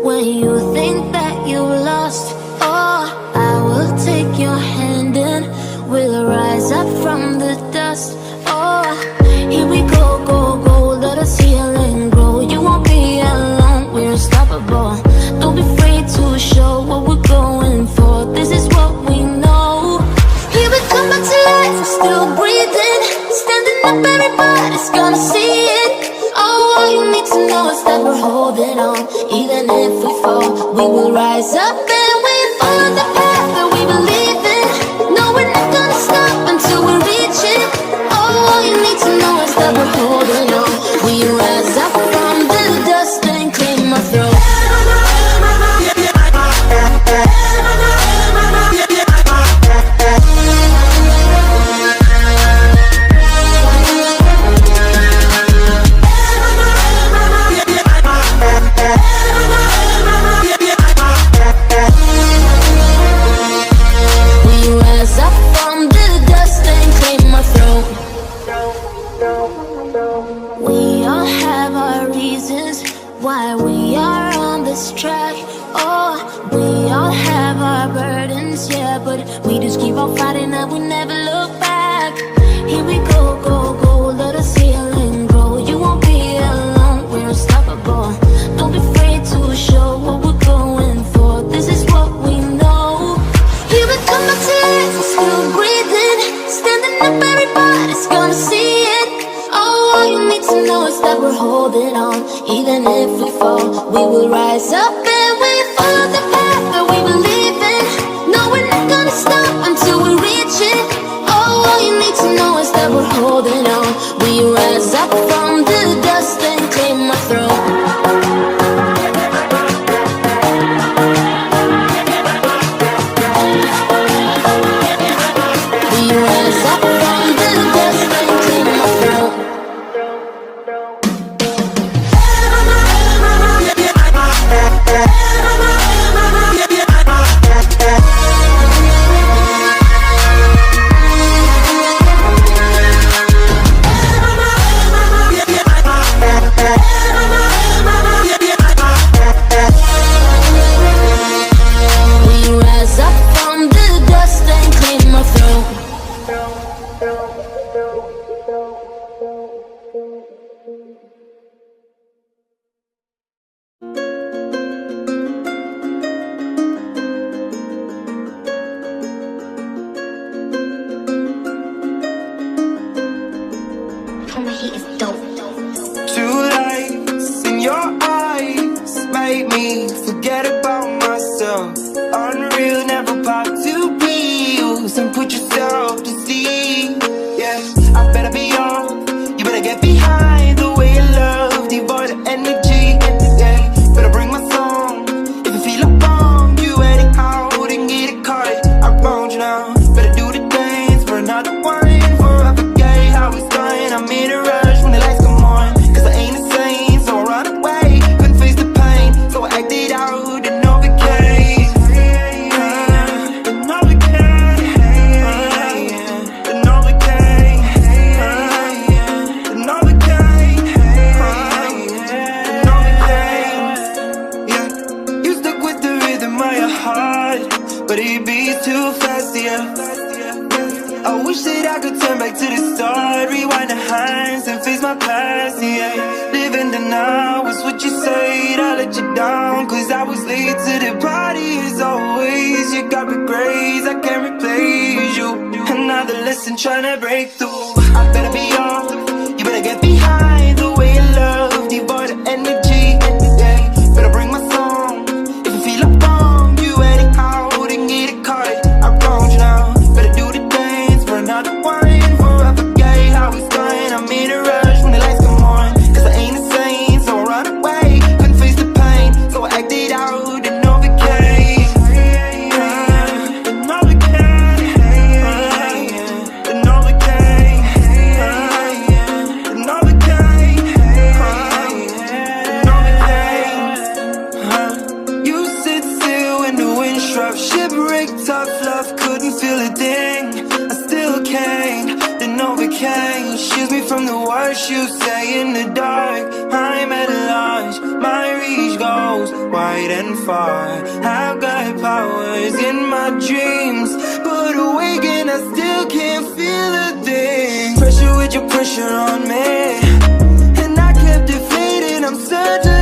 when you think that you lost. Oh, I will take your hand and we'll rise up from the dust. Oh, here we go, go, go, let us heal and grow. You won't be alone, we're unstoppable. Don't be afraid to show what we're going for. This is what we know. Here we come back to life, we're still breathing. Standing up, everybody's gonna see it. Oh, all you need to know is that we're holding on. Even if we fall, we will rise up and we follow the path that we believe in. No, we're not gonna stop until we reach it. Oh, all you need to know is that we're holding on. We rise up from the dust and claim our throne. Why we are on this track. Oh, we all have our burdens, yeah, but we just keep on fighting and we never look back. Here we go, go, go, let us heal and grow. You won't be alone, we're unstoppable. Don't be afraid to show what we're going for. This is what we know. Here we come back to life, we're still breathing. Standing up, everybody's gonna see it. Oh, all you need to know is that we're holding on. Even if we fall, we will rise up and we follow the path that we believe in. No, we're not gonna stop until we reach it. Oh, all you need to know is that we're holding on. We rise up from the dust and claim our throne. you say in the dark, I'm at a loss. My reach goes, why wide and far. I've got powers in my dreams, but awake and I still can't feel a thing. Pressure with your pressure on me, and I kept deflating, I'm certain